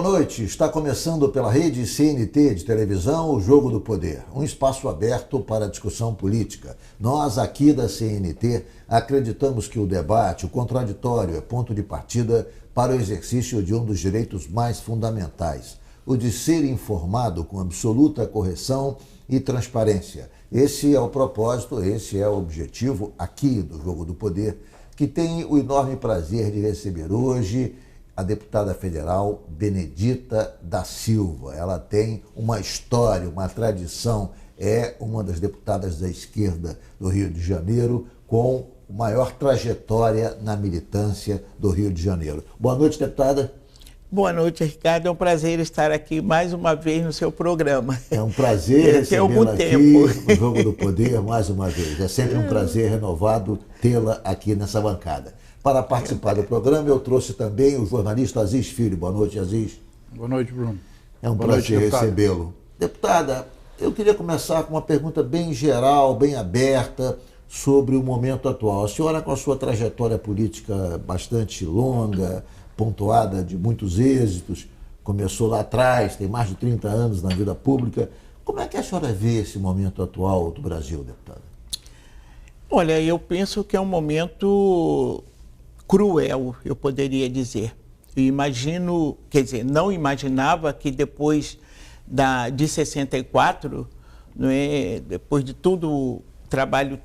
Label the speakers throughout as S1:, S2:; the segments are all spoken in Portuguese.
S1: boa noite. Está começando pela rede CNT de televisão o Jogo do Poder, um espaço aberto para a discussão política. Nós aqui da CNT acreditamos que o debate, o contraditório, é ponto de partida para o exercício de um dos direitos mais fundamentais, o de ser informado com absoluta correção e transparência. Esse é o propósito, esse é o objetivo aqui do Jogo do Poder, que tem o enorme prazer de receber hoje a deputada federal Benedita da Silva. Ela tem uma história, uma tradição, é uma das deputadas da esquerda do Rio de Janeiro com maior trajetória na militância do Rio de Janeiro. Boa noite, deputada.
S2: Boa noite, Ricardo. É um prazer estar aqui mais uma vez no seu programa.
S1: É um prazer recebê-la aqui no Jogo do Poder mais uma vez. É sempre um prazer renovado tê-la aqui nessa bancada. Para participar do programa, eu trouxe também o jornalista Aziz Filho. Boa noite, Aziz.
S3: Boa noite, Bruno.
S1: É um prazer recebê-lo. Deputada, eu queria começar com uma pergunta bem geral, bem aberta, sobre o momento atual. A senhora, com a sua trajetória política bastante longa, pontuada de muitos êxitos, começou lá atrás, tem mais de 30 anos na vida pública. Como é que a senhora vê esse momento atual do Brasil, deputada?
S2: Olha, eu penso que é um momento cruel, eu poderia dizer. Eu imagino, quer dizer, não imaginava que depois de 64, não é, depois de todo o trabalho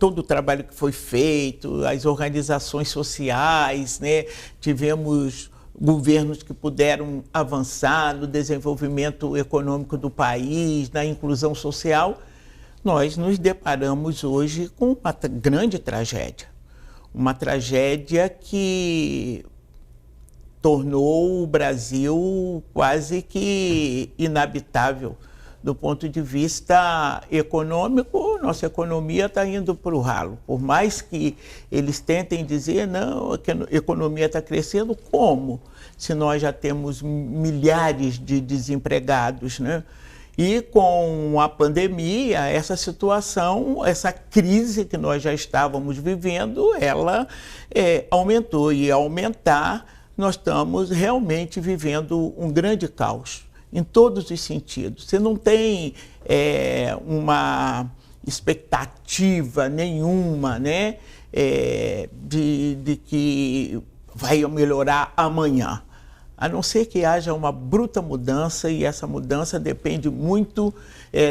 S2: que foi feito, as organizações sociais, né, tivemos governos que puderam avançar no desenvolvimento econômico do país, na inclusão social, nós nos deparamos hoje com uma grande tragédia. Uma tragédia que tornou o Brasil quase que inabitável. Do ponto de vista econômico, nossa economia está indo para o ralo. Por mais que eles tentem dizer, não, que a economia está crescendo, como? Se nós já temos milhares de desempregados, né? E com a pandemia, essa situação, essa crise que nós já estávamos vivendo, ela aumentou. E ao aumentar, nós estamos realmente vivendo um grande caos, em todos os sentidos. Você não tem uma expectativa nenhuma, né, de que vai melhorar amanhã. A não ser que haja uma bruta mudança, e essa mudança depende muito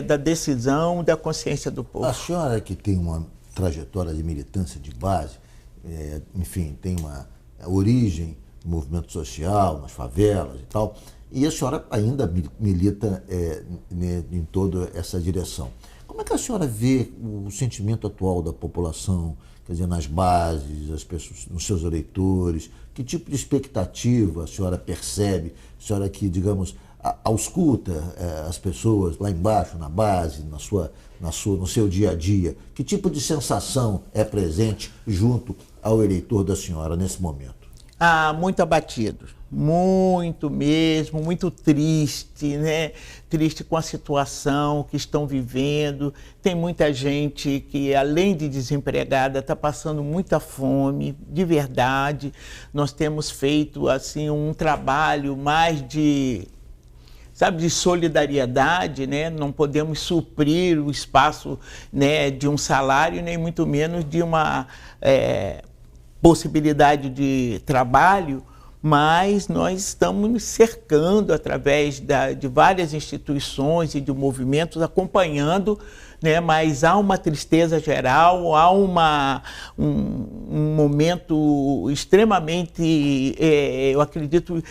S2: da decisão, da consciência do povo.
S1: A senhora que tem uma trajetória de militância de base, enfim, tem uma origem no movimento social, nas favelas e tal, e a senhora ainda milita em toda essa direção. Como é que a senhora vê o sentimento atual da população, quer dizer, nas bases, as pessoas, nos seus eleitores? Que tipo de expectativa a senhora percebe? A senhora que, digamos, ausculta as pessoas lá embaixo, na base, no seu dia a dia. Que tipo de sensação é presente junto ao eleitor da senhora nesse momento?
S2: Muito abatido, muito mesmo, muito triste, né? Triste com a situação que estão vivendo. Tem muita gente que, além de desempregada, está passando muita fome, de verdade. Nós temos feito assim um trabalho mais de solidariedade, né? Não podemos suprir o espaço, né, de um salário, nem muito menos de uma possibilidade de trabalho, mas nós estamos nos cercando através de várias instituições e de movimentos, acompanhando, né, mas há uma tristeza geral, há um momento extremamente, eu acredito,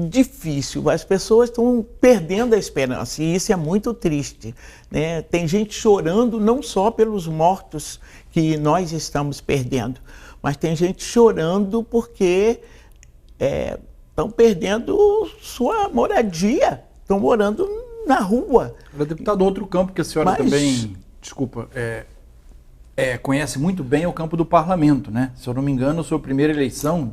S2: difícil. As pessoas estão perdendo a esperança, e isso é muito triste, né? Tem gente chorando não só pelos mortos que nós estamos perdendo, mas tem gente chorando porque estão perdendo sua moradia, estão morando na rua.
S3: Deputado, outro campo que a senhora também, desculpa, conhece muito bem é o campo do parlamento, né? Se eu não me engano, a sua primeira eleição,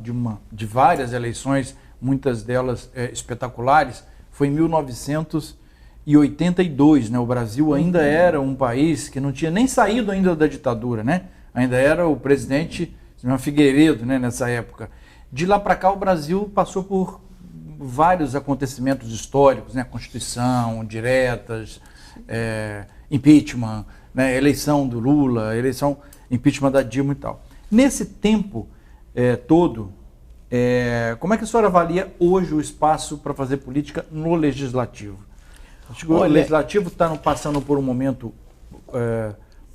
S3: de várias eleições, muitas delas espetaculares, foi em 1982, né? O Brasil ainda era um país que não tinha nem saído ainda da ditadura, né? Ainda era o presidente Figueiredo, né, nessa época. De lá para cá, o Brasil passou por vários acontecimentos históricos, né? Constituição, diretas, impeachment, né? Eleição do Lula, impeachment da Dilma e tal. Nesse tempo todo, como é que a senhora avalia hoje o espaço para fazer política no Legislativo? Acho que o Legislativo está passando por um momento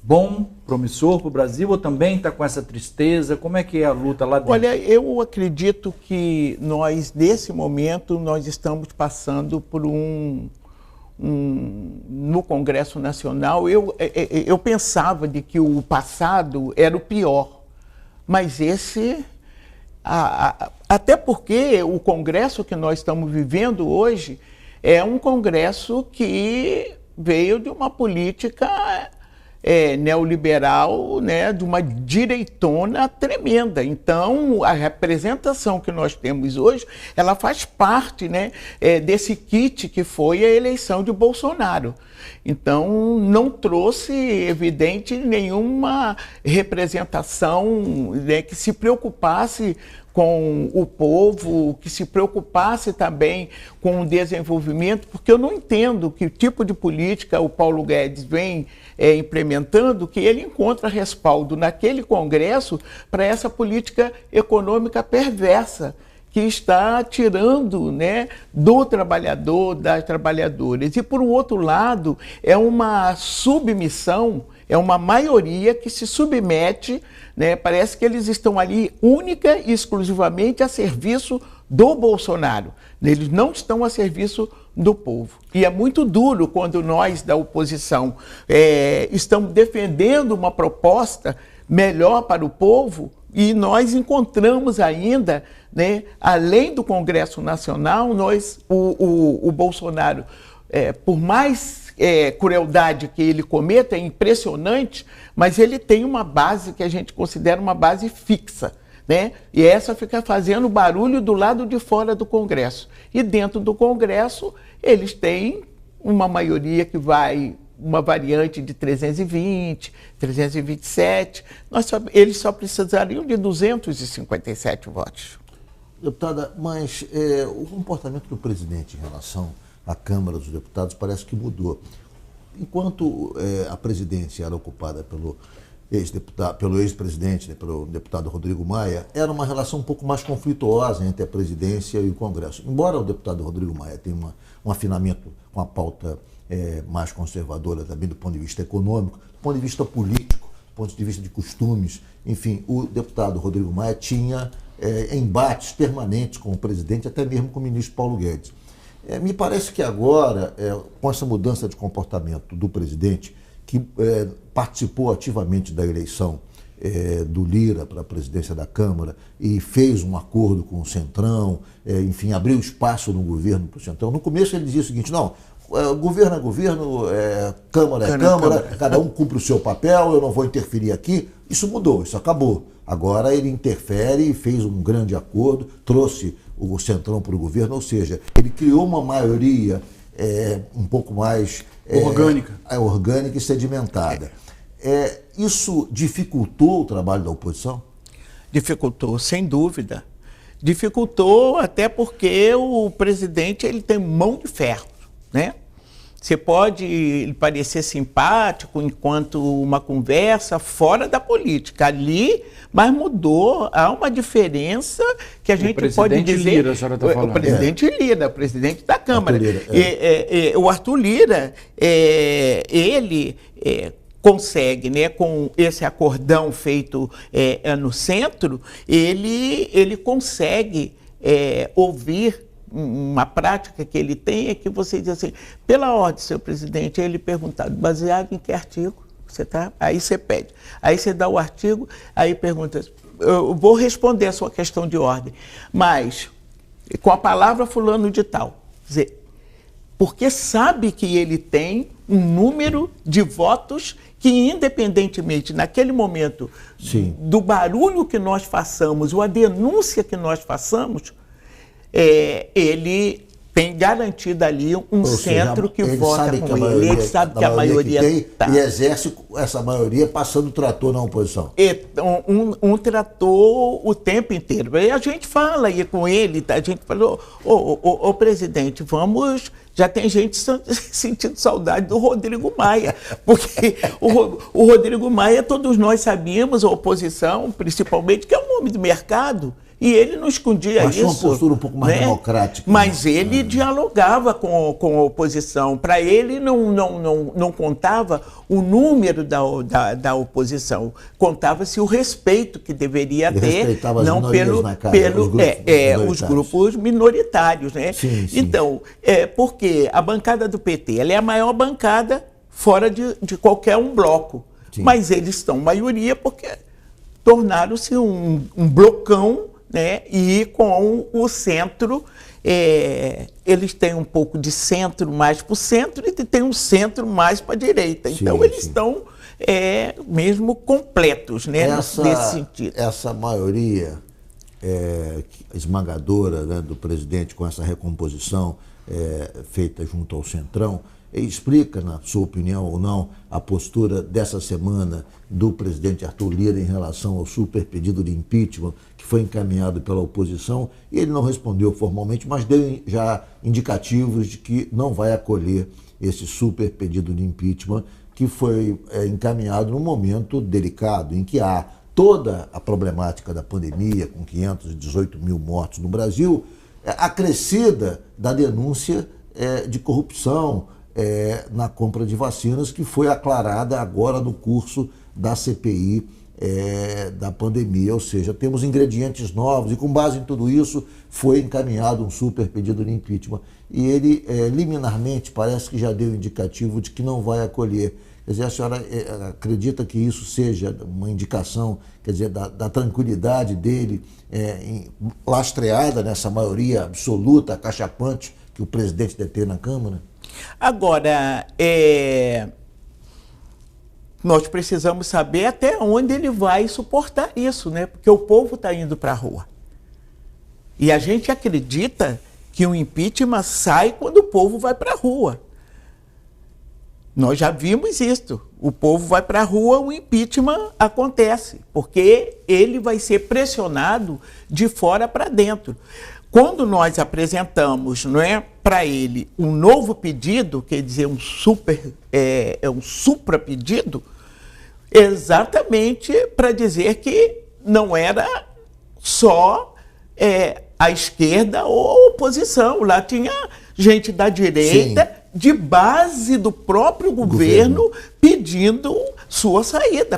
S3: bom, promissor para o Brasil, ou também está com essa tristeza? Como é que é a luta lá dentro?
S2: Olha, eu acredito que nós, nesse momento, nós estamos passando por no Congresso Nacional, eu pensava de que o passado era o pior, mas esse... até porque o Congresso que nós estamos vivendo hoje é um Congresso que veio de uma política neoliberal, né, de uma direitona tremenda. Então, a representação que nós temos hoje, ela faz parte, né, desse kit que foi a eleição de Bolsonaro. Então, não trouxe, evidente, nenhuma representação, né, que se preocupasse com o povo, que se preocupasse também com o desenvolvimento, porque eu não entendo que tipo de política o Paulo Guedes vem implementando, que ele encontra respaldo naquele Congresso para essa política econômica perversa, que está tirando, né, do trabalhador, das trabalhadoras. E, por um outro lado, é uma submissão, é uma maioria que se submete, né, parece que eles estão ali única e exclusivamente a serviço do Bolsonaro. Eles não estão a serviço do povo. E é muito duro quando nós, da oposição, estamos defendendo uma proposta melhor para o povo e nós encontramos ainda, né, além do Congresso Nacional, o Bolsonaro, por mais crueldade que ele cometa, é impressionante, mas ele tem uma base que a gente considera uma base fixa, né? E essa fica fazendo barulho do lado de fora do Congresso. E dentro do Congresso, eles têm uma maioria que vai, uma variante de 320, 327, eles só precisariam de 257 votos.
S1: Deputada, mas o comportamento do presidente em relação à Câmara dos Deputados parece que mudou. Enquanto a presidência era ocupada pelo ex-presidente, né, pelo deputado Rodrigo Maia, era uma relação um pouco mais conflituosa entre a presidência e o Congresso. Embora o deputado Rodrigo Maia tenha um afinamento com a pauta mais conservadora também do ponto de vista econômico, do ponto de vista político, do ponto de vista de costumes, enfim, o deputado Rodrigo Maia tinha embates permanentes com o presidente, até mesmo com o ministro Paulo Guedes. Me parece que agora, com essa mudança de comportamento do presidente, que participou ativamente da eleição do Lira para a presidência da Câmara e fez um acordo com o Centrão, enfim, abriu espaço no governo para o Centrão. No começo ele dizia o seguinte: não, governo é governo, Câmara é Câmara, cada um cumpre o seu papel, eu não vou interferir aqui. Isso mudou, isso acabou. Agora ele interfere e fez um grande acordo, trouxe o Centrão para o governo, ou seja, ele criou uma maioria um pouco mais orgânica e sedimentada. Isso dificultou o trabalho da oposição?
S2: Dificultou, sem dúvida. Dificultou até porque o presidente ele tem mão de ferro, né? Você pode parecer simpático enquanto uma conversa fora da política. Ali, mas mudou, há uma diferença que a gente pode dizer...
S3: Lira, a senhora está falando.
S2: O presidente Lira, o presidente da Câmara. O Arthur Lira, ele consegue, né, com esse acordão feito no centro, ele consegue ouvir. Uma prática que ele tem é que você diz assim, pela ordem, senhor presidente, ele perguntado, baseado em que artigo você está? Aí você pede. Aí você dá o artigo, aí pergunta, eu vou responder a sua questão de ordem, mas com a palavra fulano de tal. Quer dizer, porque sabe que ele tem um número de votos que, independentemente, naquele momento, sim, do barulho que nós façamos, ou a denúncia que nós façamos, ele tem garantido ali um centro que vota com ele. Ele sabe que a maioria
S1: tem, e exerce essa maioria passando o trator na oposição.
S2: Um trator o tempo inteiro. E a gente fala aí com ele, a gente falou, ô presidente, vamos... Já tem gente sentindo saudade do Rodrigo Maia, porque o Rodrigo Maia, todos nós sabíamos, a oposição principalmente, que é um homem do mercado. E ele não escondia
S1: isso. Mas uma postura um pouco mais democrática.
S2: Mas ele dialogava com a oposição. Para ele não contava o número da oposição. Contava-se o respeito que deveria
S1: ele
S2: ter,
S1: respeitava
S2: não os grupos minoritários. Né?
S1: Sim.
S2: Então, porque a bancada do PT ela é a maior bancada fora de qualquer um bloco. Sim. Mas eles estão maioria porque tornaram-se um blocão. Né? E com o centro, eles têm um pouco de centro mais para o centro e tem um centro mais para a esquerda. Então, eles estão mesmo completos, né? Nesse sentido.
S1: Essa maioria esmagadora, né, do presidente com essa recomposição feita junto ao Centrão, explica, na sua opinião ou não, a postura dessa semana do presidente Arthur Lira em relação ao super pedido de impeachment que foi encaminhado pela oposição, e ele não respondeu formalmente, mas deu já indicativos de que não vai acolher esse super pedido de impeachment que foi encaminhado num momento delicado, em que há toda a problemática da pandemia, com 518 mil mortos no Brasil, acrescida da denúncia de corrupção na compra de vacinas, que foi aclarada agora no curso da CPI da pandemia. Ou seja, temos ingredientes novos e, com base em tudo isso, foi encaminhado um super pedido de impeachment. E ele, liminarmente, parece que já deu indicativo de que não vai acolher. Quer dizer, a senhora acredita que isso seja uma indicação, quer dizer, da tranquilidade dele, lastreada nessa maioria absoluta, acachapante, que o presidente detém na Câmara?
S2: Agora, nós precisamos saber até onde ele vai suportar isso, né? Porque o povo está indo para a rua. E a gente acredita que o impeachment sai quando o povo vai para a rua. Nós já vimos isso. O povo vai para a rua, o impeachment acontece, porque ele vai ser pressionado de fora para dentro. Quando nós apresentamos, não é, para ele um novo pedido, quer dizer, um supra pedido, exatamente para dizer que não era só a esquerda ou a oposição. Lá tinha gente da direita, sim, de base do próprio governo pedindo sua saída,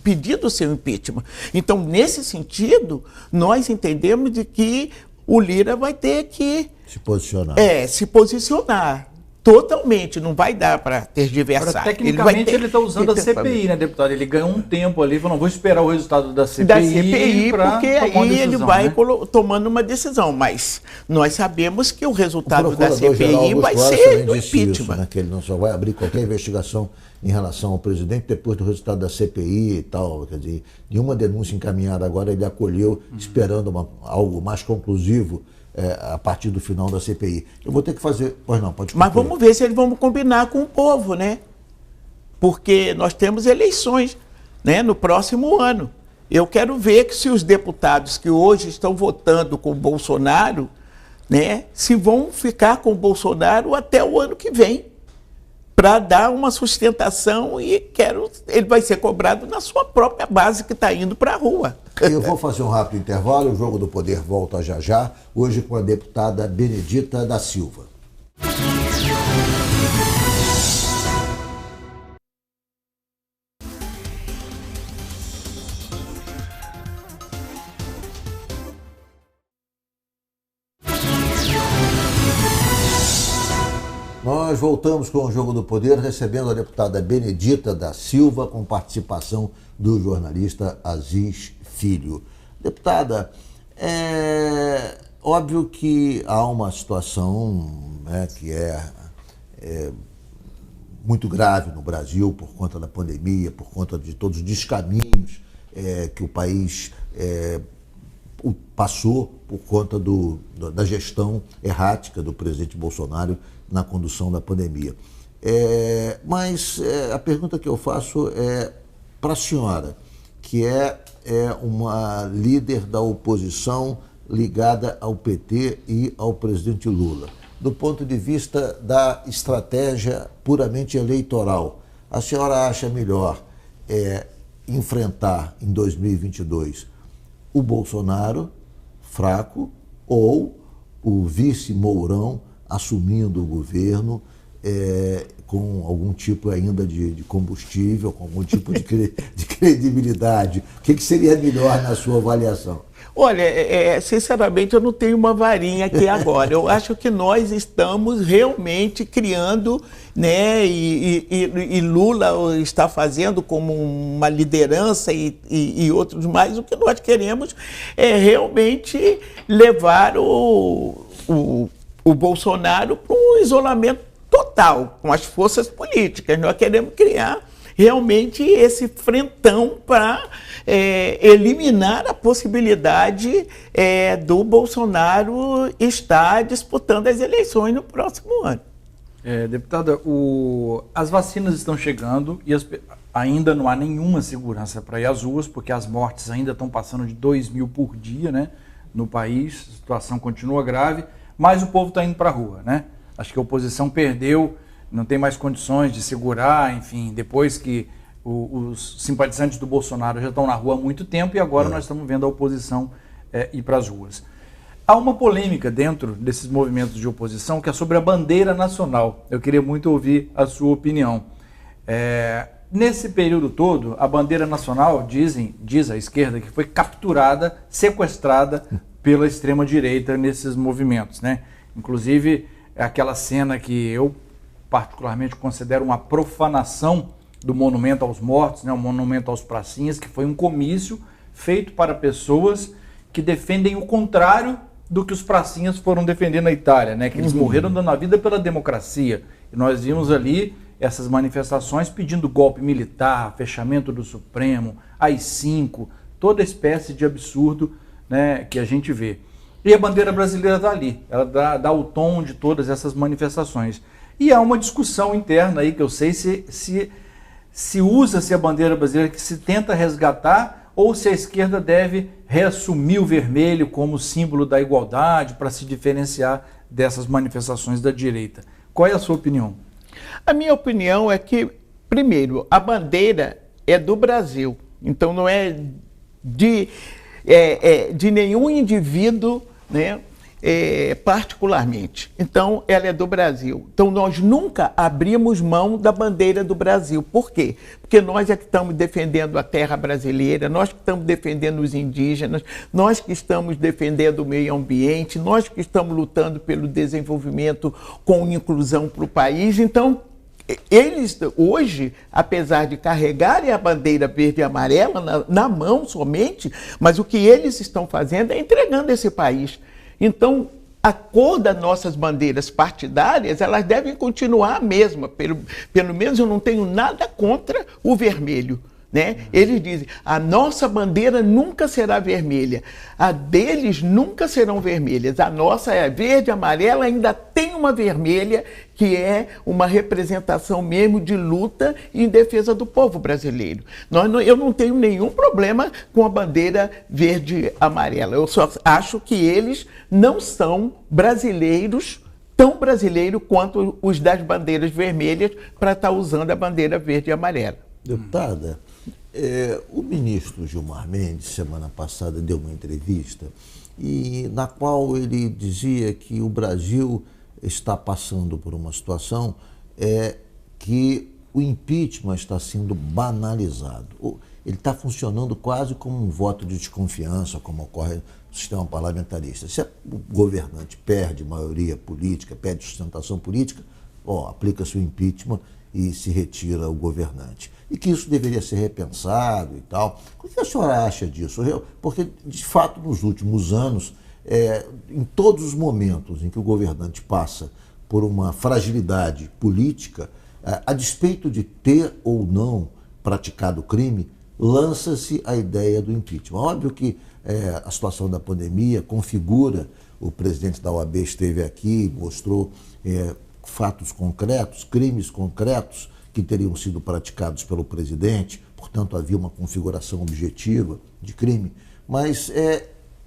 S2: pedindo seu impeachment. Então, nesse sentido, nós entendemos de que o Lira vai ter que
S1: se posicionar.
S2: Se posicionar totalmente, não vai dar para tergiversar.
S3: Agora, tecnicamente ele está usando a CPI, né, deputado? Ele ganhou um tempo ali, falou, não vou esperar o resultado da CPI
S2: porque aí ele vai, né, tomando uma decisão. Mas nós sabemos que o resultado da CPI vai ser do impeachment.
S1: Isso, né, que ele não só vai abrir qualquer investigação em relação ao presidente depois do resultado da CPI e tal. Quer dizer, de uma denúncia encaminhada agora ele acolheu, esperando algo mais conclusivo a partir do final da CPI. Eu vou ter que fazer... Pois não, pode concluir.
S2: Mas vamos ver se eles vão combinar com o povo, né? Porque nós temos eleições, né, no próximo ano. Eu quero ver que se os deputados que hoje estão votando com o Bolsonaro, né, se vão ficar com o Bolsonaro até o ano que vem, para dar uma sustentação, e ele vai ser cobrado na sua própria base que está indo para a rua.
S1: Eu vou fazer um rápido intervalo, o Jogo do Poder volta já já, hoje com a deputada Benedita da Silva. Nós voltamos com o Jogo do Poder, recebendo a deputada Benedita da Silva, com participação do jornalista Aziz Filho. Deputada, é óbvio que há uma situação, né, que é muito grave no Brasil por conta da pandemia, por conta de todos os descaminhos que o país passou por conta da gestão errática do presidente Bolsonaro na condução da pandemia. Mas a pergunta que eu faço é para a senhora, que é uma líder da oposição ligada ao PT e ao presidente Lula. Do ponto de vista da estratégia puramente eleitoral, a senhora acha melhor enfrentar em 2022 o Bolsonaro fraco ou o vice Mourão assumindo o governo com algum tipo ainda de combustível, com algum tipo de credibilidade? O que seria melhor na sua avaliação?
S2: Olha, sinceramente, eu não tenho uma varinha aqui agora. Eu acho que nós estamos realmente criando, né, e Lula está fazendo como uma liderança e outros mais. O que nós queremos é realmente levar o Bolsonaro para um isolamento total com as forças políticas. Nós queremos criar realmente esse frentão para eliminar a possibilidade do Bolsonaro estar disputando as eleições no próximo ano.
S3: Deputada, as vacinas estão chegando e ainda não há nenhuma segurança para ir às ruas, porque as mortes ainda estão passando de 2.000 por dia, né, no país. A situação continua grave, mas o povo está indo para a rua, né? Acho que a oposição perdeu, não tem mais condições de segurar, enfim, depois que os simpatizantes do Bolsonaro já estão na rua há muito tempo e agora nós estamos vendo a oposição ir para as ruas. Há uma polêmica dentro desses movimentos de oposição que é sobre a bandeira nacional. Eu queria muito ouvir a sua opinião. Nesse período todo, a bandeira nacional, diz a esquerda, que foi capturada, sequestrada pela extrema-direita nesses movimentos, né? Inclusive, aquela cena que eu particularmente considero uma profanação do monumento aos mortos, né, o monumento aos pracinhas, que foi um comício feito para pessoas que defendem o contrário do que os pracinhas foram defender na Itália, né, que eles morreram dando a vida pela democracia. E nós vimos ali essas manifestações pedindo golpe militar, fechamento do Supremo, AI-5, toda espécie de absurdo, né, que a gente vê. E a bandeira brasileira está ali, ela dá o tom de todas essas manifestações. E há uma discussão interna aí que eu sei se usa-se a bandeira brasileira, que se tenta resgatar, ou se a esquerda deve reassumir o vermelho como símbolo da igualdade para se diferenciar dessas manifestações da direita. Qual é a sua opinião?
S2: A minha opinião é que, primeiro, a bandeira é do Brasil, então não é de nenhum indivíduo, né, particularmente. Então, ela é do Brasil. Então, nós nunca abrimos mão da bandeira do Brasil. Por quê? Porque nós é que estamos defendendo a terra brasileira, nós que estamos defendendo os indígenas, nós que estamos defendendo o meio ambiente, nós que estamos lutando pelo desenvolvimento com inclusão para o país. Então, eles hoje, apesar de carregarem a bandeira verde e amarela na mão somente, mas o que eles estão fazendo é entregando esse país. Então, a cor das nossas bandeiras partidárias, elas devem continuar a mesma. Pelo menos eu não tenho nada contra o vermelho, né? Eles dizem, a nossa bandeira nunca será vermelha, a deles nunca serão vermelhas. A nossa é verde, amarela, ainda tem uma vermelha, que é uma representação mesmo de luta em defesa do povo brasileiro. Eu não tenho nenhum problema com a bandeira verde amarela. Eu só acho que eles não são brasileiros, tão brasileiros quanto os das bandeiras vermelhas, para estar usando a bandeira verde e amarela.
S1: Deputada, o ministro Gilmar Mendes, semana passada, deu uma entrevista na qual ele dizia que o Brasil está passando por uma situação que o impeachment está sendo banalizado. Ele está funcionando quase como um voto de desconfiança, como ocorre no sistema parlamentarista. Se o governante perde maioria política, perde sustentação política, aplica-se o impeachment e se retira o governante. E que isso deveria ser repensado e tal. O que a senhora acha disso? Porque, de fato, nos últimos anos, em todos os momentos em que o governante passa por uma fragilidade política, a despeito de ter ou não praticado crime, lança-se a ideia do impeachment. Óbvio que a situação da pandemia, configura, o presidente da OAB esteve aqui, mostrou fatos concretos, crimes concretos que teriam sido praticados pelo presidente, portanto havia uma configuração objetiva de crime, mas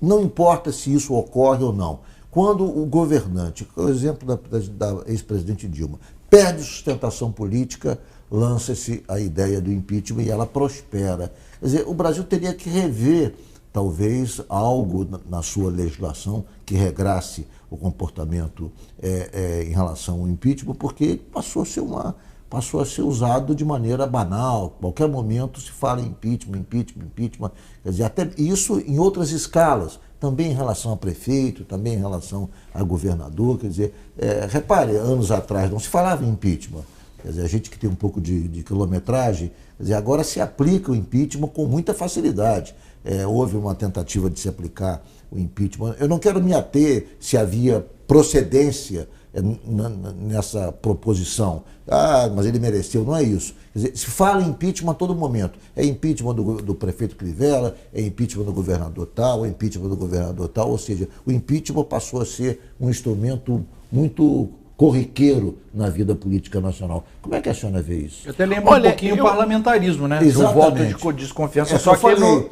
S1: não importa se isso ocorre ou não. Quando o governante, o exemplo da ex-presidente Dilma, perde sustentação política, lança-se a ideia do impeachment e ela prospera. Quer dizer, o Brasil teria que rever, talvez, algo na sua legislação que regrasse o comportamento em relação ao impeachment, porque passou a ser usado de maneira banal. A qualquer momento se fala em impeachment. Quer dizer, até isso em outras escalas, também em relação a prefeito, também em relação a governador. Quer dizer, repare, anos atrás não se falava em impeachment. Quer dizer, a gente que tem um pouco de quilometragem, quer dizer, agora se aplica o impeachment com muita facilidade. Houve uma tentativa de se aplicar o impeachment. Eu não quero me ater se havia procedência nessa proposição. Mas ele mereceu, não é isso. Quer dizer, se fala em impeachment a todo momento. É impeachment do prefeito Crivella, é impeachment do governador tal, é impeachment do governador tal. Ou seja, o impeachment passou a ser um instrumento muito corriqueiro na vida política nacional. Como é que a senhora vê isso?
S3: Eu até lembro um pouquinho o parlamentarismo, né?
S1: Exatamente.
S3: O voto de desconfiança. Só que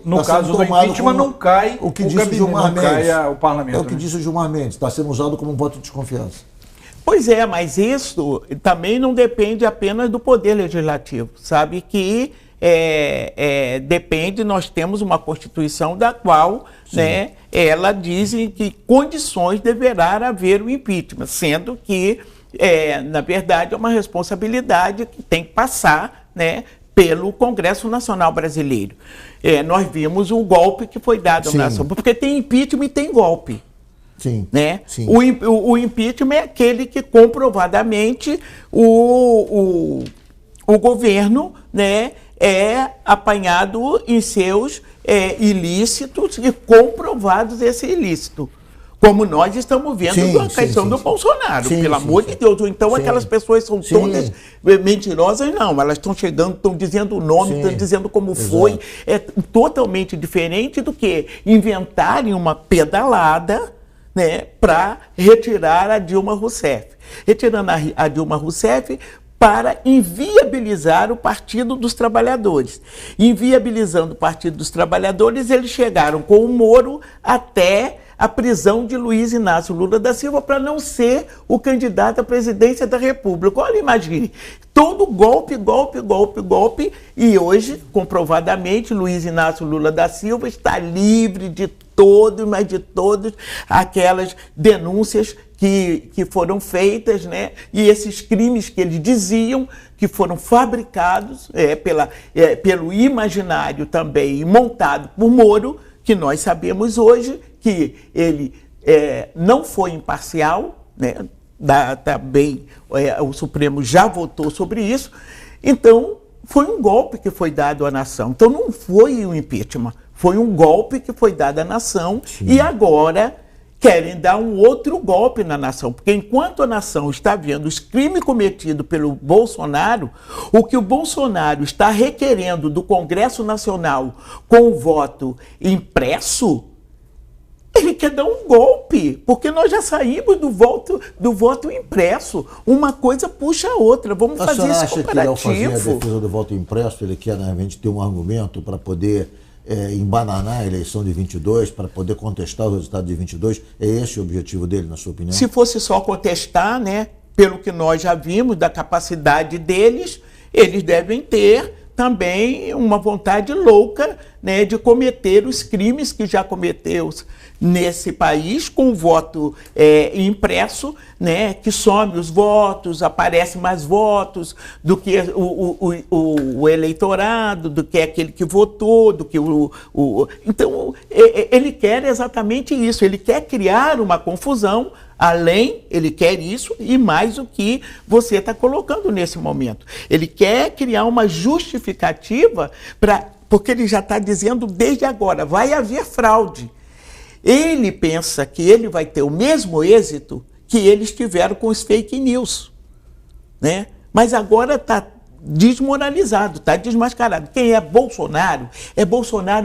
S3: no caso do impeachment não cai
S1: o que disse Gilmar Mendes.
S3: Não cai o parlamento.
S1: É o que disse o Gilmar Mendes. Está sendo usado como um voto de desconfiança.
S2: Pois é, mas isso também não depende apenas do Poder Legislativo. Sabe que depende, nós temos uma Constituição da qual, né, ela diz em que condições deverá haver o impeachment, sendo que, na verdade, é uma responsabilidade que tem que passar, né, pelo Congresso Nacional Brasileiro. Nós vimos um golpe que foi dado à nação, porque tem impeachment e tem golpe.
S1: Sim,
S2: né?
S1: Sim.
S2: O impeachment é aquele que comprovadamente o governo, né, é apanhado em seus ilícitos e comprovados esse ilícito. Como nós estamos vendo a questão do Bolsonaro, pelo amor de Deus. Então aquelas pessoas são todas mentirosas, não. Elas estão chegando, estão dizendo o nome, estão dizendo como foi. É totalmente diferente do que inventarem uma pedalada, né, para retirar a Dilma Rousseff. Retirando a Dilma Rousseff para inviabilizar o Partido dos Trabalhadores. Inviabilizando o Partido dos Trabalhadores, eles chegaram com o Moro até a prisão de Luiz Inácio Lula da Silva para não ser o candidato à presidência da República. Olha, imagine, todo golpe, e hoje, comprovadamente, Luiz Inácio Lula da Silva está livre de todas aquelas denúncias que foram feitas, né? E esses crimes que eles diziam que foram fabricados pelo imaginário também montado por Moro, que nós sabemos hoje que ele não foi imparcial, né? Também o Supremo já votou sobre isso. Então, foi um golpe que foi dado à nação. Então, não foi um impeachment, foi um golpe que foi dado à nação. E agora querem dar um outro golpe na nação, porque enquanto a nação está vendo os crimes cometidos pelo Bolsonaro, o que o Bolsonaro está requerendo do Congresso Nacional com o voto impresso, ele quer dar um golpe, porque nós já saímos do voto impresso. Uma coisa puxa a outra. Vamos fazer esse comparativo.
S1: Você acha que ao fazer a defesa do voto impresso, ele quer realmente ter um argumento para poder embananar a eleição de 22, para poder contestar o resultado de 22? É esse o objetivo dele, na sua opinião?
S2: Se fosse só contestar, né, pelo que nós já vimos da capacidade deles, eles devem ter também uma vontade louca, né, de cometer os crimes que já cometeu nesse país com o voto impresso, né, que some os votos, aparecem mais votos do que o eleitorado, do que aquele que votou, do que Então, ele quer exatamente isso, ele quer criar uma confusão, ele quer isso e mais o que você está colocando nesse momento. Ele quer criar uma justificativa porque ele já está dizendo desde agora, vai haver fraude. Ele pensa que ele vai ter o mesmo êxito que eles tiveram com os fake news, né? Mas agora está desmoralizado, está desmascarado. Quem é Bolsonaro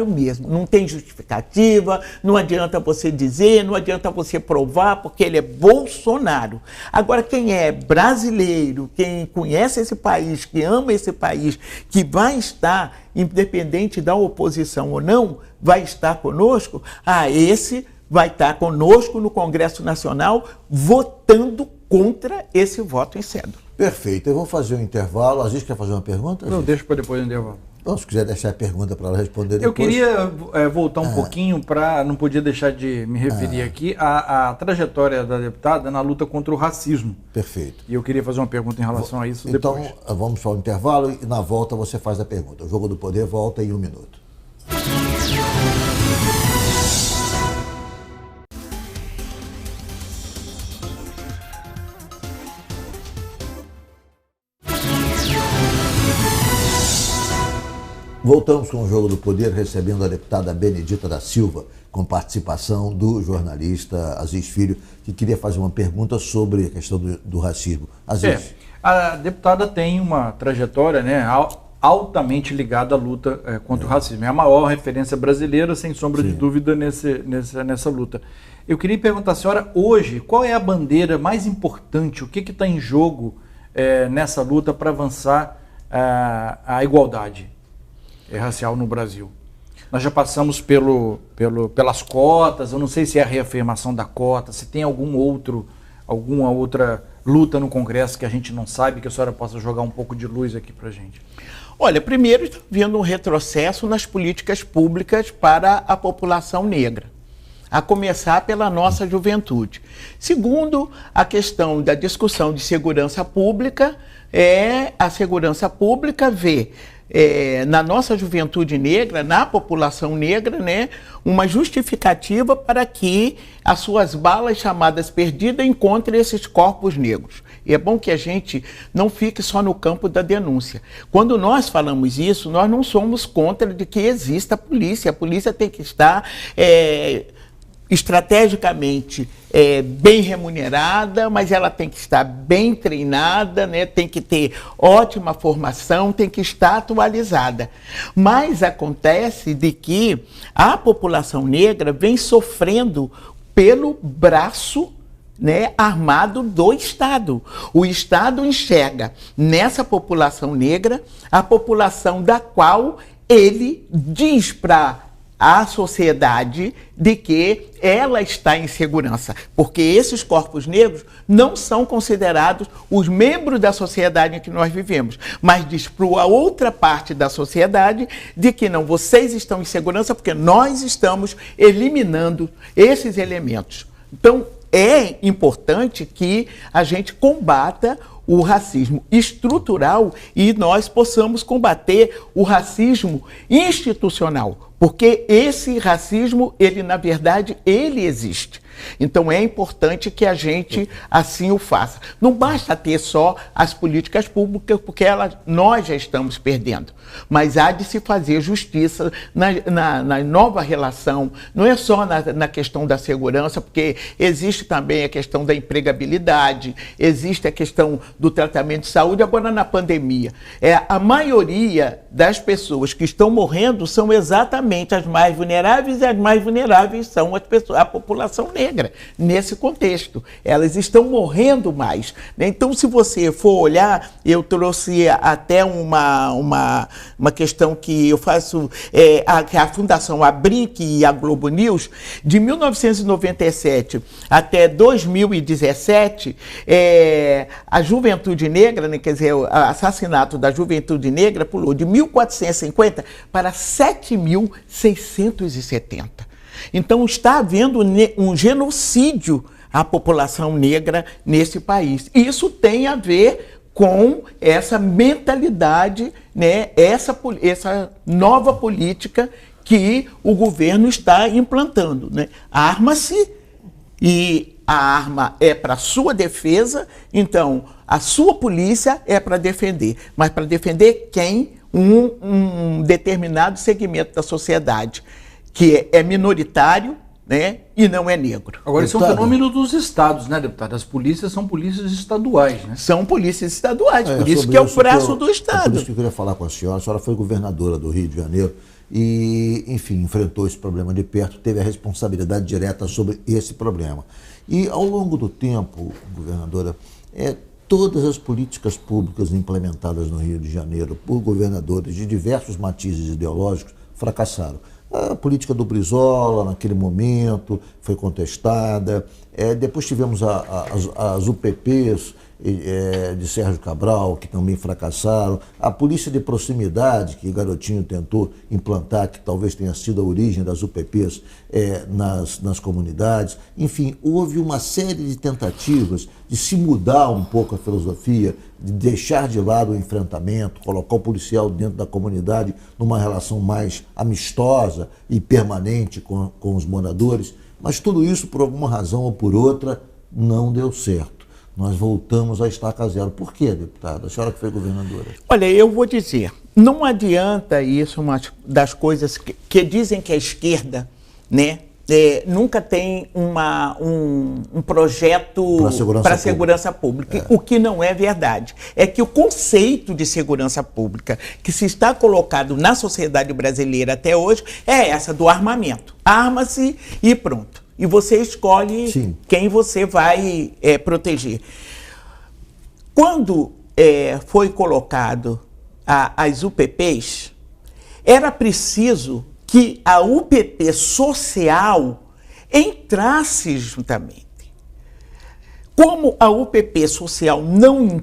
S2: mesmo. Não tem justificativa, não adianta você dizer, não adianta você provar, porque ele é Bolsonaro. Agora, quem é brasileiro, quem conhece esse país, que ama esse país, que vai estar, independente da oposição ou não, vai estar conosco, esse vai estar conosco no Congresso Nacional votando contra esse voto em cédula.
S1: Perfeito. Eu vou fazer um intervalo. A gente quer fazer uma pergunta?
S3: Não, deixa para depois do intervalo.
S1: Então, se quiser deixar a pergunta para ela responder depois.
S3: Eu queria voltar um pouquinho para, não podia deixar de me referir aqui, à trajetória da deputada na luta contra o racismo.
S1: Perfeito.
S3: E eu queria fazer uma pergunta em relação a isso depois.
S1: Então, vamos para o intervalo e na volta você faz a pergunta. O Jogo do Poder volta em 1 minuto. Voltamos com o Jogo do Poder, recebendo a deputada Benedita da Silva, com participação do jornalista Aziz Filho, que queria fazer uma pergunta sobre a questão do racismo. Aziz.
S3: A deputada tem uma trajetória, né, altamente ligada à luta contra o racismo. É a maior referência brasileira, sem sombra de dúvida, nessa luta. Eu queria perguntar à senhora, hoje, qual é a bandeira mais importante, o que está em jogo nessa luta para avançar a igualdade racial no Brasil? Nós já passamos pelas cotas, eu não sei se é a reafirmação da cota, se tem alguma outra luta no Congresso que a gente não sabe, que a senhora possa jogar um pouco de luz aqui para a gente.
S2: Olha, primeiro, está havendo um retrocesso nas políticas públicas para a população negra, a começar pela nossa juventude. Segundo, a questão da discussão de segurança pública, a segurança pública vê na nossa juventude negra, na população negra, né, uma justificativa para que as suas balas chamadas perdidas encontrem esses corpos negros. E é bom que a gente não fique só no campo da denúncia. Quando nós falamos isso, nós não somos contra de que exista a polícia tem que estar estrategicamente bem remunerada, mas ela tem que estar bem treinada, né? Tem que ter ótima formação, tem que estar atualizada. Mas acontece de que a população negra vem sofrendo pelo braço, né, armado do Estado. O Estado enxerga nessa população negra a população da qual ele diz para a sociedade de que ela está em segurança, porque esses corpos negros não são considerados os membros da sociedade em que nós vivemos, mas diz para a outra parte da sociedade de que não, vocês estão em segurança porque nós estamos eliminando esses elementos. Então, é importante que a gente combata o racismo estrutural e nós possamos combater o racismo institucional, porque esse racismo, ele na verdade, ele existe. Então é importante que a gente assim o faça. Não basta ter só as políticas públicas, porque nós já estamos perdendo. Mas há de se fazer justiça na nova relação, não é só na questão da segurança, porque existe também a questão da empregabilidade, existe a questão do tratamento de saúde. Agora, na pandemia, a maioria das pessoas que estão morrendo são exatamente as mais vulneráveis, e as mais vulneráveis são a população negra. Nesse contexto, elas estão morrendo mais, né? Então, se você for olhar, eu trouxe até uma questão que eu faço, a Fundação Abrinq e a Globo News, de 1997 até 2017, a juventude negra, né, quer dizer, o assassinato da juventude negra pulou de 1.450 para 7.670. Então, está havendo um genocídio à população negra nesse país. Isso tem a ver com essa mentalidade, né, essa nova política que o governo está implantando, né? Arma-se, e a arma é para sua defesa, então a sua polícia é para defender. Mas para defender quem? Um determinado segmento da sociedade, que é minoritário, né? E não é negro.
S3: Agora, isso é um fenômeno dos estados, né, deputado? As polícias são polícias estaduais, né?
S2: São polícias estaduais, por isso que é o braço do Estado.
S1: É por isso que eu queria falar com a senhora foi governadora do Rio de Janeiro e, enfim, enfrentou esse problema de perto, teve a responsabilidade direta sobre esse problema. E, ao longo do tempo, governadora, todas as políticas públicas implementadas no Rio de Janeiro por governadores de diversos matizes ideológicos fracassaram. A política do Brizola, naquele momento, foi contestada. Depois tivemos as UPPs de Sérgio Cabral, que também fracassaram. A polícia de proximidade, que Garotinho tentou implantar, que talvez tenha sido a origem das UPPs nas comunidades. Enfim, houve uma série de tentativas de se mudar um pouco a filosofia, de deixar de lado o enfrentamento, colocar o policial dentro da comunidade numa relação mais amistosa e permanente com os moradores. Mas tudo isso, por alguma razão ou por outra, não deu certo. Nós voltamos a estaca zero. Por quê, deputada? A senhora que foi governadora.
S2: Olha, eu vou dizer, não adianta isso, uma das coisas que dizem que a esquerda, né, nunca tem um projeto para a segurança pública, o que não é verdade. É que o conceito de segurança pública que se está colocado na sociedade brasileira até hoje é essa do armamento. Arma-se e pronto. E você escolhe quem você vai proteger. Quando foi colocado as UPPs, era preciso que a UPP social entrasse juntamente. Como a UPP social não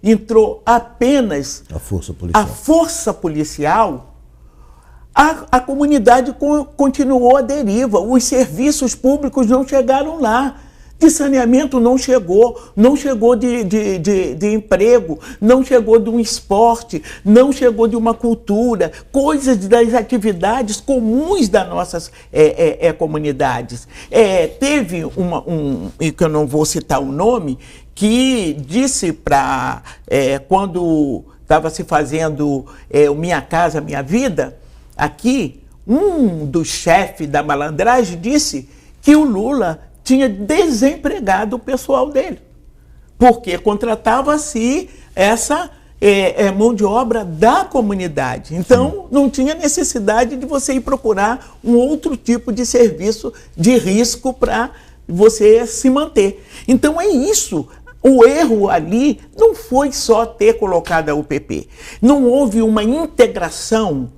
S2: entrou apenas a força policial, a comunidade continuou à deriva, os serviços públicos não chegaram lá, de saneamento não chegou de emprego, não chegou de um esporte, não chegou de uma cultura, coisas das atividades comuns das nossas comunidades. Teve e que eu não vou citar o nome, que disse quando estava se fazendo o Minha Casa Minha Vida, aqui, um dos chefes da malandragem disse que o Lula tinha desempregado o pessoal dele, porque contratava-se essa mão de obra da comunidade. Então, não tinha necessidade de você ir procurar um outro tipo de serviço de risco para você se manter. Então, é isso. O erro ali não foi só ter colocado a UPP. Não houve uma integração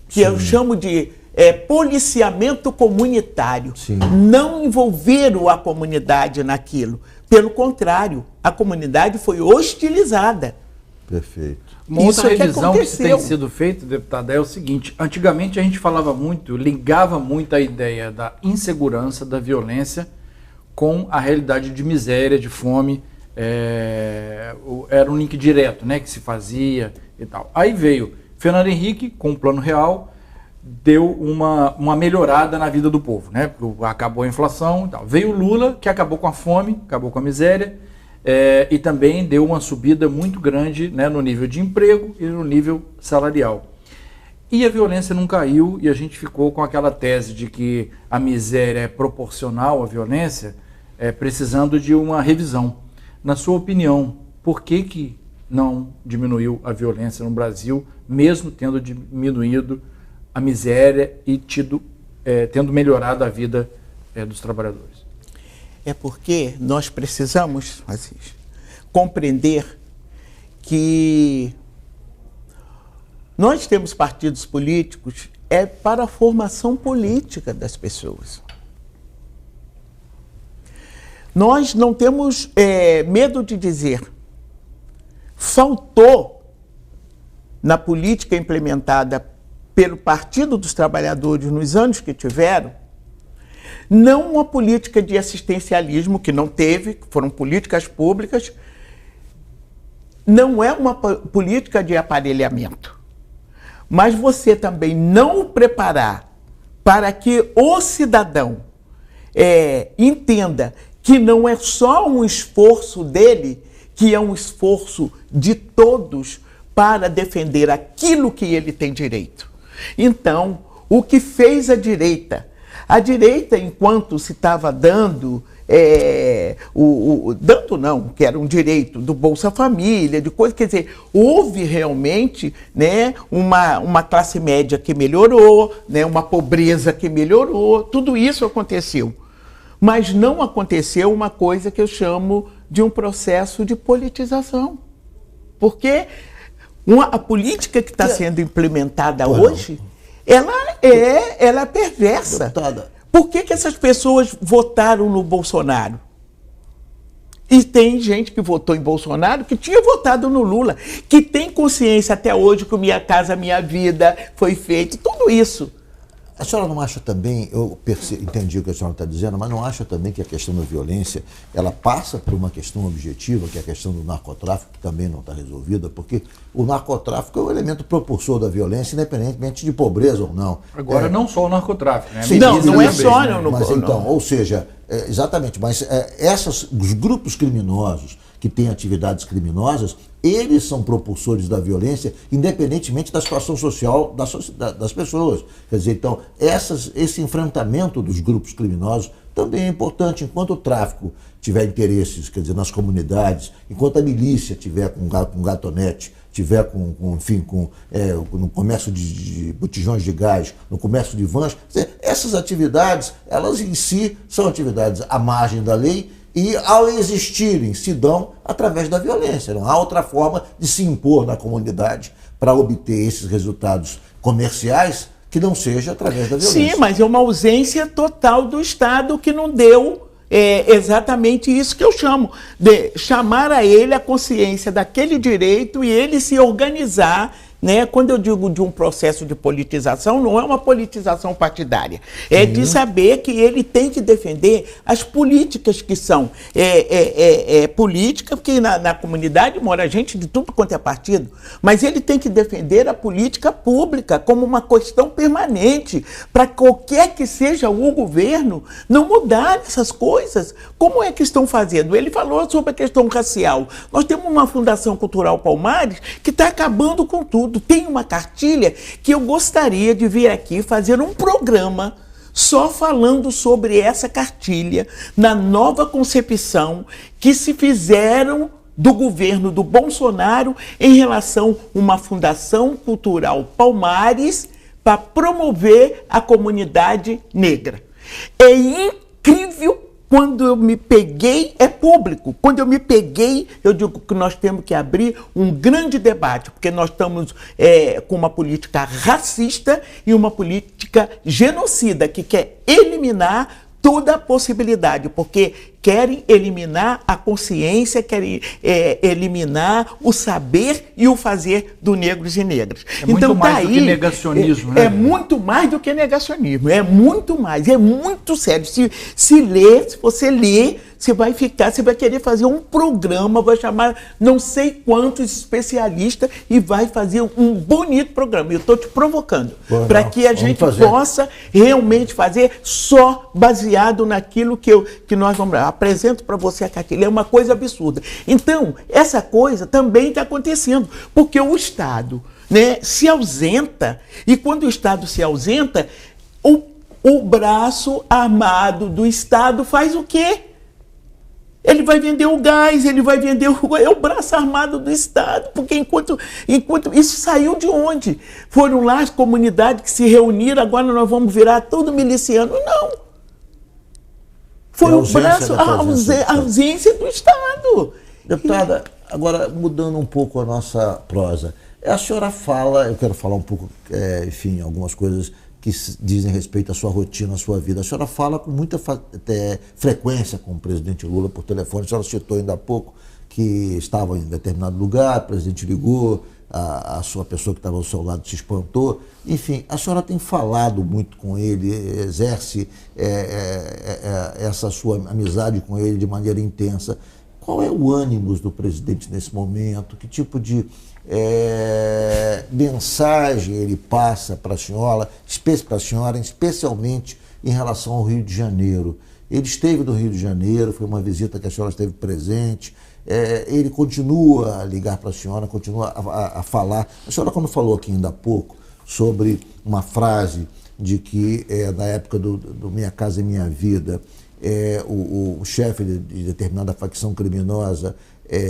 S2: que eu chamo de policiamento comunitário. Não envolveram a comunidade naquilo. Pelo contrário, a comunidade foi hostilizada.
S1: Perfeito.
S3: Uma outra revisão que tem sido feita, deputada, é o seguinte: antigamente a gente falava muito, ligava muito a ideia da insegurança, da violência, com a realidade de miséria, de fome. Era um link direto, né, que se fazia e tal. Aí veio Fernando Henrique, com o Plano Real, deu uma melhorada na vida do povo, né? Acabou a inflação e tal. Veio o Lula, que acabou com a fome, acabou com a miséria, e também deu uma subida muito grande, né, no nível de emprego e no nível salarial. E a violência não caiu, e a gente ficou com aquela tese de que a miséria é proporcional à violência, precisando de uma revisão. Na sua opinião, por que não diminuiu a violência no Brasil, mesmo tendo diminuído a miséria e tendo melhorado a vida dos trabalhadores?
S2: É porque nós precisamos, Assis, compreender que nós temos partidos políticos para a formação política das pessoas. Nós não temos medo de dizer, faltou na política implementada pelo Partido dos Trabalhadores nos anos que tiveram, não uma política de assistencialismo, que não teve, foram políticas públicas, não é uma política de aparelhamento, mas você também não o preparar para que o cidadão entenda que não é só um esforço dele, que é um esforço de todos para defender aquilo que ele tem direito. Então, o que fez a direita A direita, enquanto se estava dando, dando não, que era um direito do Bolsa Família, de coisa, quer dizer, houve realmente, né, uma classe média que melhorou, né, uma pobreza que melhorou, tudo isso aconteceu. Mas não aconteceu uma coisa que eu chamo de um processo de politização. Porque a política que está sendo implementada hoje, ela é perversa.
S1: Deputada.
S2: Por que essas pessoas votaram no Bolsonaro? E tem gente que votou em Bolsonaro que tinha votado no Lula, que tem consciência até hoje que o Minha Casa Minha Vida foi feito, tudo isso.
S1: A senhora não acha também, eu entendi o que a senhora está dizendo, mas não acha também que a questão da violência, ela passa por uma questão objetiva, que é a questão do narcotráfico, que também não está resolvida, porque o narcotráfico é o elemento propulsor da violência, independentemente de pobreza ou não.
S3: Agora, não só o narcotráfico, né?
S1: Sim,
S2: não é
S1: também,
S2: só
S1: né?
S2: no
S1: Mas então, ou seja, exatamente, mas os grupos criminosos que têm atividades criminosas, eles são propulsores da violência, independentemente da situação social das pessoas. Quer dizer, então, esse enfrentamento dos grupos criminosos também é importante. Enquanto o tráfico tiver interesses, quer dizer, nas comunidades, enquanto a milícia tiver com gatonete, tiver no comércio de botijões de gás, no comércio de vans, quer dizer, essas atividades, elas em si são atividades à margem da lei, e, ao existirem, se dão através da violência. Não há outra forma de se impor na comunidade para obter esses resultados comerciais que não seja através da violência.
S2: Sim, mas é uma ausência total do Estado que não deu exatamente isso que eu chamo, de chamar a ele a consciência daquele direito e ele se organizar. Né? Quando eu digo de um processo de politização, não é uma politização partidária. É de saber que ele tem que defender as políticas que são política, porque na comunidade mora gente de tudo quanto é partido, mas ele tem que defender a política pública como uma questão permanente, para qualquer que seja o governo não mudar essas coisas. Como é que estão fazendo? Ele falou sobre a questão racial. Nós temos uma Fundação Cultural Palmares que está acabando com tudo. Tem uma cartilha que eu gostaria de vir aqui fazer um programa só falando sobre essa cartilha, na nova concepção que se fizeram do governo do Bolsonaro em relação a uma Fundação Cultural Palmares para promover a comunidade negra. É incrível. Quando eu me peguei, é público. Quando eu me peguei, eu digo que nós temos que abrir um grande debate, porque nós estamos com uma política racista e uma política genocida, que quer eliminar toda a possibilidade, porque querem eliminar a consciência, querem eliminar o saber e o fazer do negros e negras.
S3: É muito então, mais do que negacionismo, né?
S2: É muito mais do que negacionismo, é muito mais, é muito sério. Se você ler, você vai querer fazer um programa, vai chamar não sei quantos especialistas e vai fazer um bonito programa. Eu estou te provocando, para que a gente possa realmente fazer só baseado naquilo que nós vamos... Apresento para você a cartilha, é uma coisa absurda. Então, essa coisa também está acontecendo, porque o Estado, né, se ausenta, e quando o Estado se ausenta, o braço armado do Estado faz o quê? Ele vai vender o gás, ele vai vender o braço armado do Estado, porque enquanto isso saiu de onde? Foram lá as comunidades que se reuniram, agora nós vamos virar todo miliciano. Não. Foi o braço, a ausência do Estado.
S1: Deputada, agora mudando um pouco a nossa prosa, a senhora fala, eu quero falar um pouco, enfim, algumas coisas que dizem respeito à sua rotina, à sua vida. A senhora fala com muita frequência com o presidente Lula por telefone. A senhora citou ainda há pouco que estava em determinado lugar, o presidente ligou, a sua pessoa que estava ao seu lado se espantou. Enfim, a senhora tem falado muito com ele, exerce essa sua amizade com ele de maneira intensa. Qual é o ânimo do presidente nesse momento? Que tipo de mensagem ele passa para a senhora, especialmente em relação ao Rio de Janeiro? Ele esteve no Rio de Janeiro, foi uma visita que a senhora esteve presente, ele continua a ligar para a senhora, continua a falar. A senhora, quando falou aqui ainda há pouco sobre uma frase de que, na época do Minha Casa e Minha Vida, o chefe de determinada facção criminosa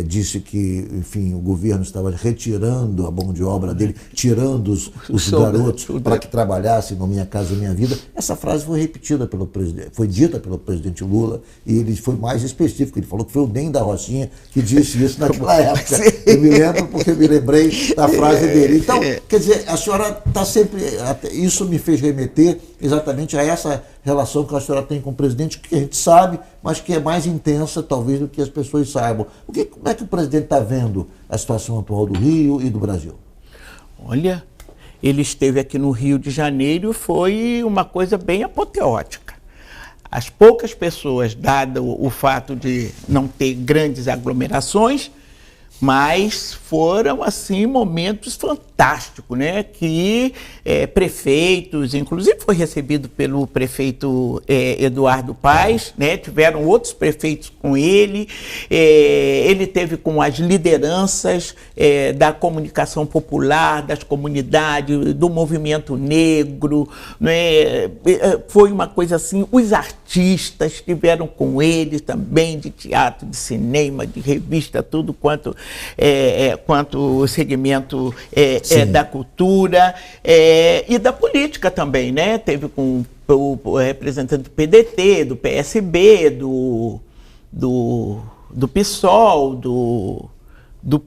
S1: disse que, enfim, o governo estava retirando a mão de obra dele, tirando os garotos para que trabalhassem no Minha Casa e Minha Vida. Essa frase foi repetida pelo presidente, foi dita pelo presidente Lula, e ele foi mais específico, ele falou que foi o Nem da Rocinha que disse isso naquela época. Eu me lembro porque eu me lembrei da frase dele. Então, quer dizer, a senhora está sempre... Isso me fez remeter exatamente a essa relação que a senhora tem com o presidente, que a gente sabe, mas que é mais intensa, talvez, do que as pessoas saibam. Como é que o presidente está vendo a situação atual do Rio e do Brasil?
S2: Olha, ele esteve aqui no Rio de Janeiro e foi uma coisa bem apoteótica. As poucas pessoas, dado o fato de não ter grandes aglomerações, mas foram, assim, momentos fantásticos, né? Que prefeitos, inclusive foi recebido pelo prefeito Eduardo Paes, né? Tiveram outros prefeitos com ele, ele teve com as lideranças da comunicação popular, das comunidades, do movimento negro, né? Foi uma coisa assim, os artistas estiveram com ele também, de teatro, de cinema, de revista, tudo quanto o segmento da cultura e da política também, né? Teve com o representante do PDT, do PSB, do PSOL, do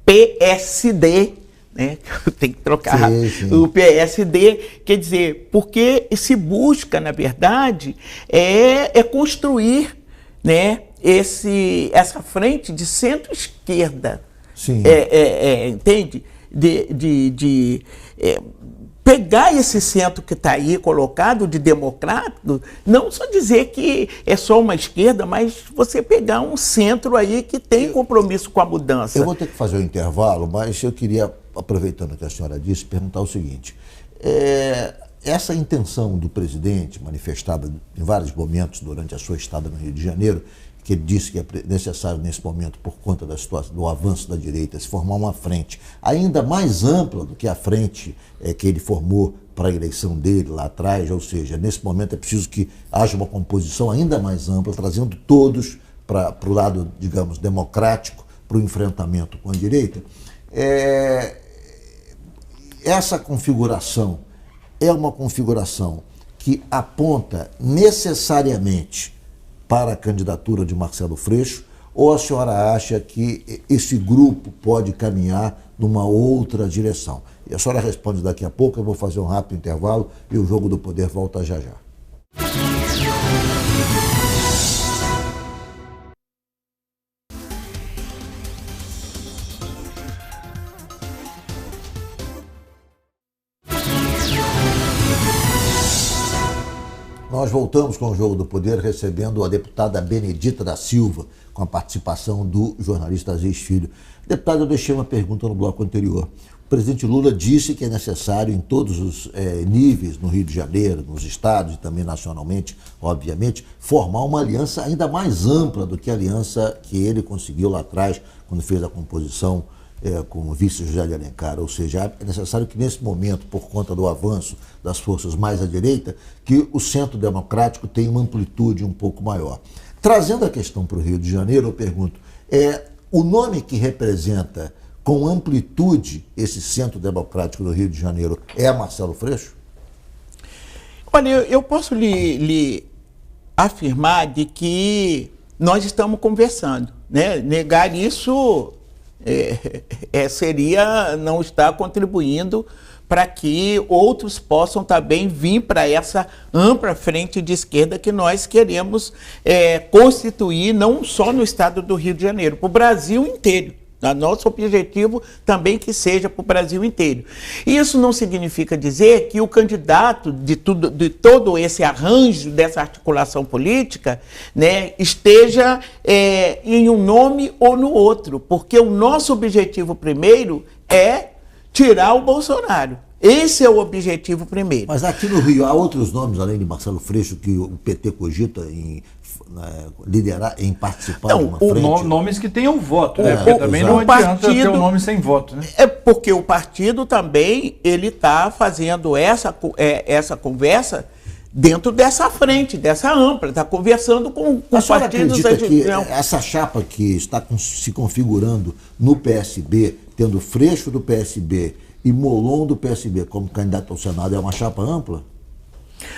S2: PSD, né? Tem que trocar o PSD, quer dizer, porque se busca, na verdade, construir, né, essa frente de centro-esquerda, entende? De pegar esse centro que está aí colocado de democrático, não só dizer que é só uma esquerda, mas você pegar um centro aí que tem compromisso com a mudança.
S1: Eu vou ter que fazer um intervalo, mas eu queria, aproveitando o que a senhora disse, perguntar o seguinte. Essa intenção do presidente, manifestada em vários momentos durante a sua estada no Rio de Janeiro, que ele disse que é necessário nesse momento, por conta da situação, do avanço da direita, se formar uma frente ainda mais ampla do que a frente que ele formou para a eleição dele lá atrás, ou seja, nesse momento é preciso que haja uma composição ainda mais ampla, trazendo todos para o lado, digamos, democrático, para o enfrentamento com a direita. Essa configuração é uma configuração que aponta necessariamente para a candidatura de Marcelo Freixo, ou a senhora acha que esse grupo pode caminhar numa outra direção? E a senhora responde daqui a pouco, eu vou fazer um rápido intervalo e o Jogo do Poder volta já já. Nós voltamos com o Jogo do Poder, recebendo a deputada Benedita da Silva, com a participação do jornalista Aziz Filho. Deputada, eu deixei uma pergunta no bloco anterior. O presidente Lula disse que é necessário, em todos os níveis, no Rio de Janeiro, nos estados e também nacionalmente, obviamente, formar uma aliança ainda mais ampla do que a aliança que ele conseguiu lá atrás, quando fez a composição com o vice José de Alencar, ou seja, é necessário que nesse momento, por conta do avanço das forças mais à direita, que o centro democrático tenha uma amplitude um pouco maior. Trazendo a questão para o Rio de Janeiro, eu pergunto, o nome que representa com amplitude esse centro democrático do Rio de Janeiro é Marcelo Freixo?
S2: Olha, eu posso lhe afirmar de que nós estamos conversando, né? Negar isso seria não estar contribuindo para que outros possam também vir para essa ampla frente de esquerda que nós queremos constituir, não só no estado do Rio de Janeiro, para o Brasil inteiro. Nosso objetivo também que seja para o Brasil inteiro. Isso não significa dizer que o candidato de todo esse arranjo, dessa articulação política, né, esteja em um nome ou no outro, porque o nosso objetivo primeiro é tirar o Bolsonaro. Esse é o objetivo primeiro.
S1: Mas aqui no Rio há outros nomes, além de Marcelo Freixo, que o PT cogita em liderar, em participar de uma frente?
S3: Nomes que tenham voto, né? Porque também não adianta ter um nome sem voto, né?
S2: É porque o partido também ele está fazendo essa conversa dentro dessa frente, dessa ampla, está conversando com partidos.
S1: Acredita que essa chapa que está se configurando no PSB, tendo Freixo do PSB e Molon do PSB como candidato ao Senado, é uma chapa ampla?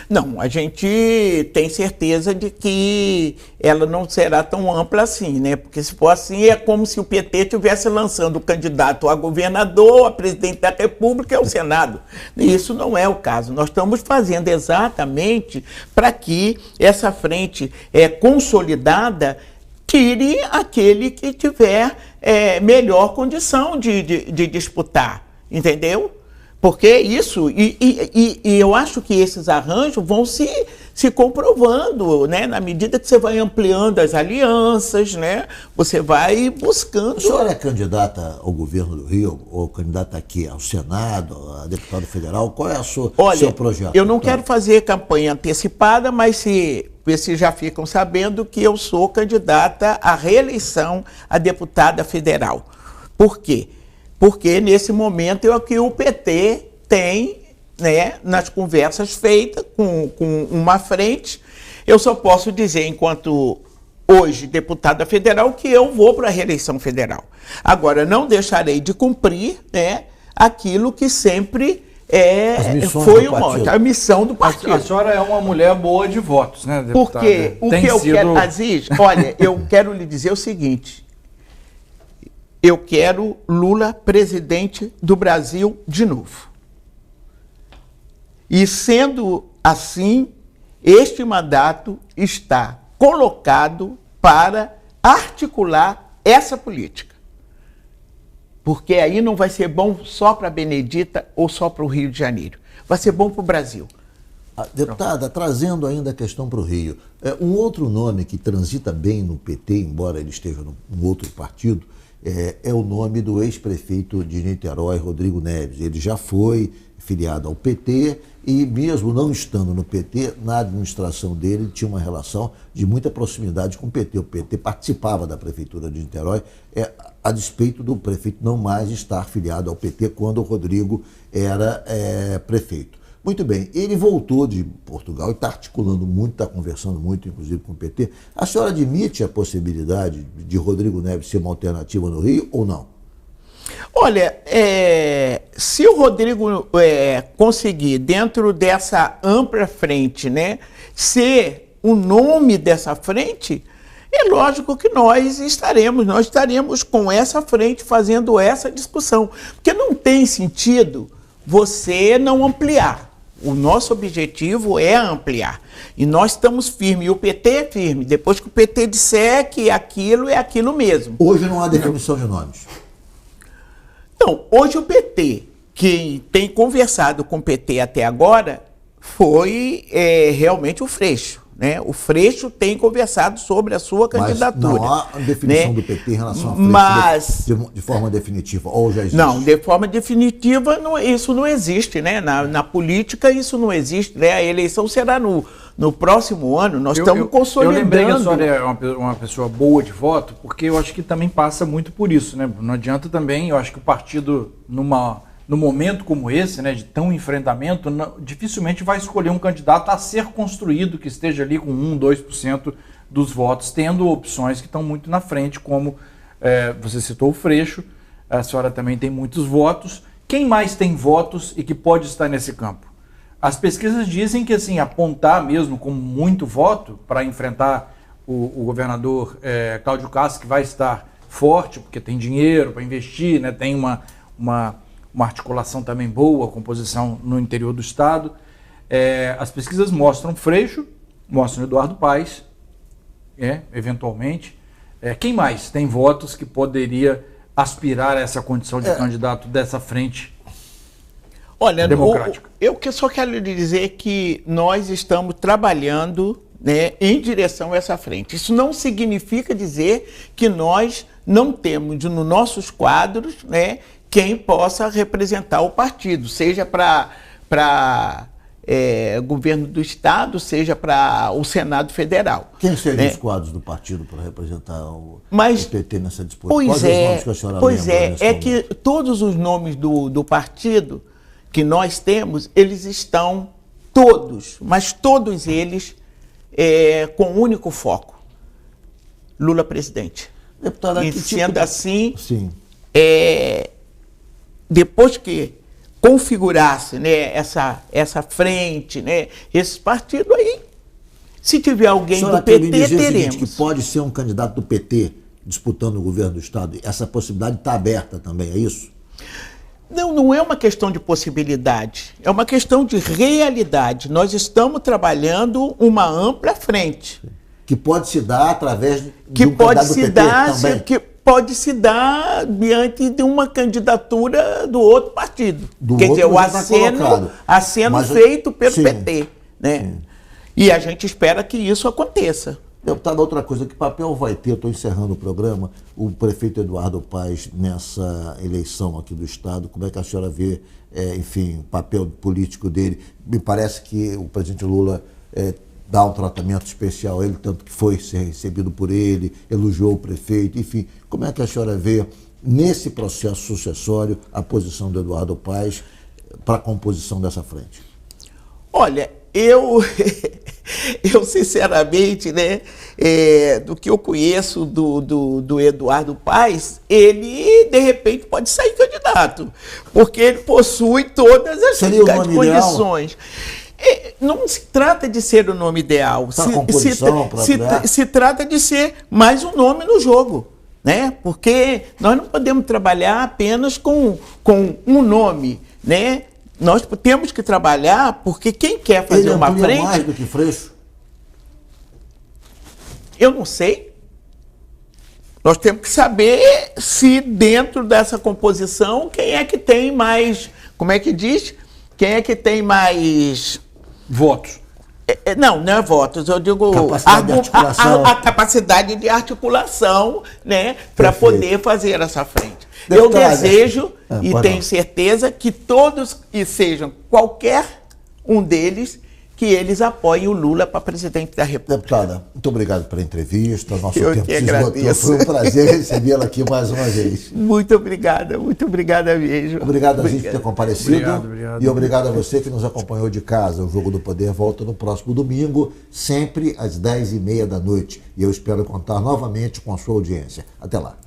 S2: Não, a gente tem certeza de que ela não será tão ampla assim, né? Porque se for assim, é como se o PT estivesse lançando o candidato a governador, a presidente da República e ao Senado. E isso não é o caso. Nós estamos fazendo exatamente para que essa frente consolidada tire aquele que tiver melhor condição de disputar, entendeu? Porque isso, e eu acho que esses arranjos vão se comprovando, né? Na medida que você vai ampliando as alianças, né? Você vai buscando...
S1: A senhora é candidata ao governo do Rio, ou candidata aqui ao Senado, a deputado federal? Qual é o seu projeto?
S2: Eu não quero fazer campanha antecipada, mas se já ficam sabendo que eu sou candidata à reeleição a deputada federal. Por quê? Porque nesse momento é o que o PT tem, né, nas conversas feitas com uma frente. Eu só posso dizer, enquanto hoje deputada federal, que eu vou para a reeleição federal. Agora, não deixarei de cumprir, né, aquilo que sempre foi a missão do partido.
S3: A senhora é uma mulher boa de votos, né, deputada?
S2: Porque o que eu quero, Aziz, olha, eu quero lhe dizer o seguinte: eu quero Lula presidente do Brasil de novo. E sendo assim, este mandato está colocado para articular essa política. Porque aí não vai ser bom só para Benedita ou só para o Rio de Janeiro. Vai ser bom para o Brasil.
S1: Deputada, trazendo ainda a questão para o Rio, um outro nome que transita bem no PT, embora ele esteja num outro partido, é o nome do ex-prefeito de Niterói, Rodrigo Neves. Ele já foi filiado ao PT e, mesmo não estando no PT, na administração dele tinha uma relação de muita proximidade com o PT. O PT participava da prefeitura de Niterói, a despeito do prefeito não mais estar filiado ao PT quando o Rodrigo era prefeito. Muito bem, ele voltou de Portugal e está articulando muito, está conversando muito, inclusive, com o PT. A senhora admite a possibilidade de Rodrigo Neves ser uma alternativa no Rio ou não?
S2: Olha, se o Rodrigo conseguir, dentro dessa ampla frente, né, ser o nome dessa frente, é lógico que nós estaremos com essa frente fazendo essa discussão. Porque não tem sentido você não ampliar. O nosso objetivo é ampliar. E nós estamos firmes. E o PT é firme. Depois que o PT disser que aquilo é aquilo mesmo.
S1: Hoje não há definição de nomes.
S2: Não, hoje o PT, quem tem conversado com o PT até agora, foi realmente o Freixo. Né? O Freixo tem conversado sobre a sua candidatura.
S1: Mas não há definição, né, do PT em relação a Freixo de forma definitiva, ou já existe?
S2: Não, de forma definitiva isso não existe. Né? Na política isso não existe. Né? A eleição será no próximo ano, nós estamos consolidando.
S3: Eu lembrei que a senhora é uma pessoa boa de voto, porque eu acho que também passa muito por isso. Né? Não adianta também, eu acho que o partido, no momento como esse, né, de tão enfrentamento, dificilmente vai escolher um candidato a ser construído que esteja ali com 1%, 2% dos votos, tendo opções que estão muito na frente, como você citou o Freixo, a senhora também tem muitos votos. Quem mais tem votos e que pode estar nesse campo? As pesquisas dizem que, assim, apontar mesmo como muito voto para enfrentar o governador Cláudio Castro, que vai estar forte, porque tem dinheiro para investir, né, tem uma articulação também boa, composição no interior do estado. As pesquisas mostram Freixo, mostram Eduardo Paes, eventualmente. Quem mais tem votos que poderia aspirar a essa condição de candidato dessa frente?
S2: Olha, eu só quero lhe dizer que nós estamos trabalhando, né, em direção a essa frente. Isso não significa dizer que nós não temos nos nossos quadros, né, quem possa representar o partido, seja para governo do Estado, seja para o Senado Federal.
S1: Quem seriam os quadros do partido para representar o PT nessa disputa?
S2: Pois é que todos os nomes do partido que nós temos, eles estão todos, mas todos eles com um único foco: Lula presidente.
S1: Deputada,
S2: e sendo assim,
S1: sim.
S2: Depois que configurasse, né, essa frente, né, esse partido aí, se tiver alguém do PT, teremos.
S1: Que pode ser um candidato do PT disputando o governo do Estado. Essa possibilidade está aberta também, é isso?
S2: Não é uma questão de possibilidade, é uma questão de realidade. Nós estamos trabalhando uma ampla frente.
S1: Que pode se dar através de um candidato do PT também.
S2: Que pode se dar diante de uma candidatura do outro partido. Quer dizer, o aceno feito pelo PT. Né? Sim. E a gente espera que isso aconteça.
S1: Deputada, outra coisa, que papel vai ter, eu estou encerrando o programa, o prefeito Eduardo Paes nessa eleição aqui do Estado? Como é que a senhora vê, enfim, o papel político dele? Me parece que o presidente Lula dá um tratamento especial a ele, tanto que foi ser recebido por ele, elogiou o prefeito, enfim. Como é que a senhora vê, nesse processo sucessório, a posição do Eduardo Paes para a composição dessa frente?
S2: Olha, eu sinceramente, né, do que eu conheço do Eduardo Paes, ele, de repente, pode sair candidato, porque ele possui todas as condições. Não se trata de ser o nome ideal, se trata de ser mais um nome no jogo, né? Porque nós não podemos trabalhar apenas com um nome, né? Nós temos que trabalhar, porque quem quer fazer uma frente...
S1: mais do que Freixo?
S2: Eu não sei. Nós temos que saber se dentro dessa composição, quem é que tem mais... Como é que diz? Quem é que tem mais...
S3: votos.
S2: Não é votos, eu digo a capacidade de articulação, né, para poder fazer essa frente. Eu desejo e tenho certeza que todos, e sejam qualquer um deles, que eles apoiem o Lula para presidente da República.
S1: Deputada, muito obrigado pela entrevista. Nosso
S2: tempo
S1: se esgotou. Foi um prazer recebê-la aqui mais uma vez.
S2: Muito obrigada mesmo.
S1: Obrigado a gente por ter comparecido.
S3: Obrigado.
S1: E obrigado a você que nos acompanhou de casa. O Jogo do Poder volta no próximo domingo, sempre às 10h30 da noite. E eu espero contar novamente com a sua audiência. Até lá.